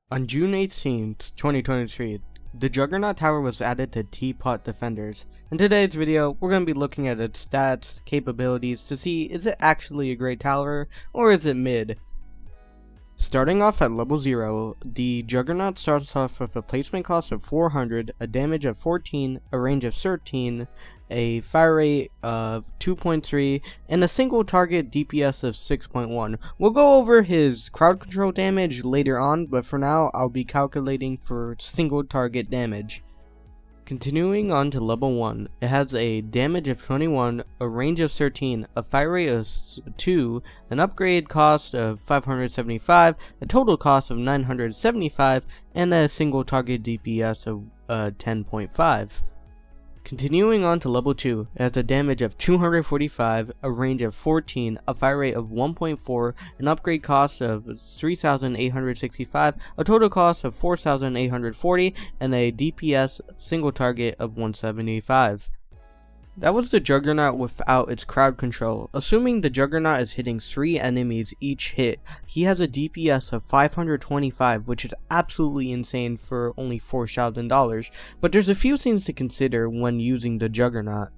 On June 18th, 2023, the Juggernaut Tower was added to Teapot Defenders. In today's video, we're going to be looking at its stats, capabilities, to see is it actually a great tower, or is it mid. Starting off at level 0, the Juggernaut starts off with a placement cost of 400, a damage of 14, a range of 13, a fire rate of 2.3, and a single target DPS of 6.1. We'll go over his crowd control damage later on, but for now I'll be calculating for single target damage. Continuing on to level 1, it has a damage of 21, a range of 13, a fire rate of 2, an upgrade cost of 575, a total cost of 975, and a single target DPS of 10.5. Continuing on to level 2, it has a damage of 245, a range of 14, a fire rate of 1.4, an upgrade cost of 3,865, a total cost of 4,840, and a DPS single target of 175. That was the Juggernaut without its crowd control. Assuming the Juggernaut is hitting 3 enemies each hit, he has a DPS of 525, which is absolutely insane for only $4,000. But there's a few things to consider when using the Juggernaut.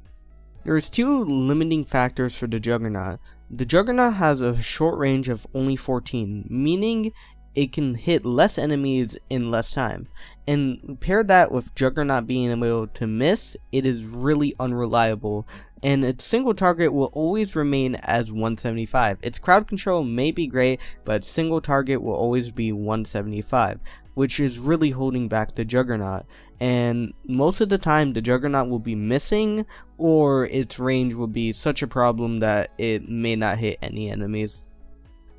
There's 2 limiting factors for the Juggernaut. The Juggernaut has a short range of only 14, meaning it can hit less enemies in less time. And pair that with Juggernaut being able to miss, it is really unreliable. And its single target will always remain as 175. Its crowd control may be great, but its single target will always be 175, which is really holding back the Juggernaut. And most of the time the Juggernaut will be missing, or its range will be such a problem that it may not hit any enemies.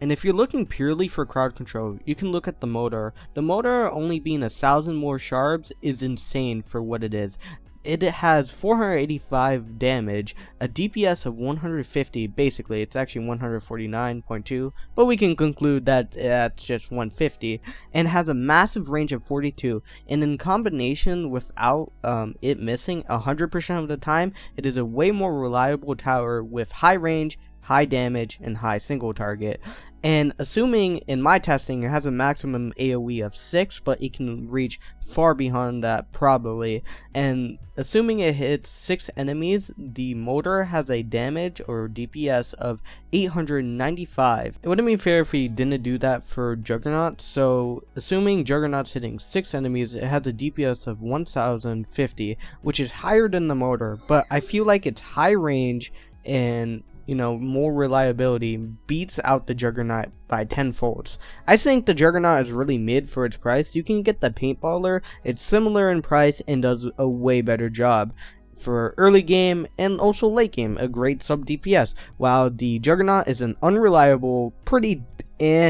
And if you're looking purely for crowd control, you can look at the motor. The motor only being 1,000 more shards is insane for what it is. It has 485 damage, a DPS of 150, basically it's actually 149.2, but we can conclude that that's just 150, and has a massive range of 42, and in combination without it missing 100% of the time, it is a way more reliable tower with high range, high damage, and high single target. And assuming in my testing it has a maximum AoE of 6, but it can reach far beyond that probably, and assuming it hits 6 enemies, the motor has a damage or DPS of 895. It wouldn't be fair if we didn't do that for Juggernaut, so assuming Juggernaut's hitting 6 enemies, it has a DPS of 1050, which is higher than the motor, but I feel like its high range and more reliability beats out the Juggernaut by 10-folds. I think the Juggernaut is really mid for its price. You can get the Paintballer, it's similar in price and does a way better job for early game and also late game, a great sub DPS, while the Juggernaut is an unreliable, pretty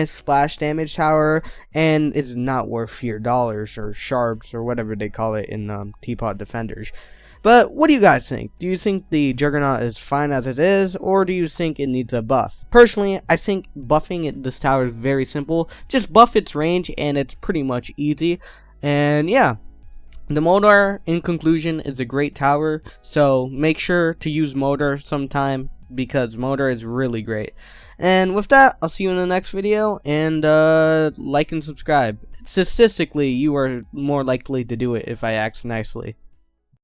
splash damage tower, and it's not worth your dollars or shards or whatever they call it in Teapot Defenders. But what do you guys think? Do you think the Juggernaut is fine as it is, or do you think it needs a buff? Personally, I think buffing this tower is very simple. Just buff its range and it's pretty much easy. And yeah, the motor, in conclusion, is a great tower, so make sure to use motor sometime because motor is really great. And with that, I'll see you in the next video, and like and subscribe. Statistically, you are more likely to do it if I ask nicely.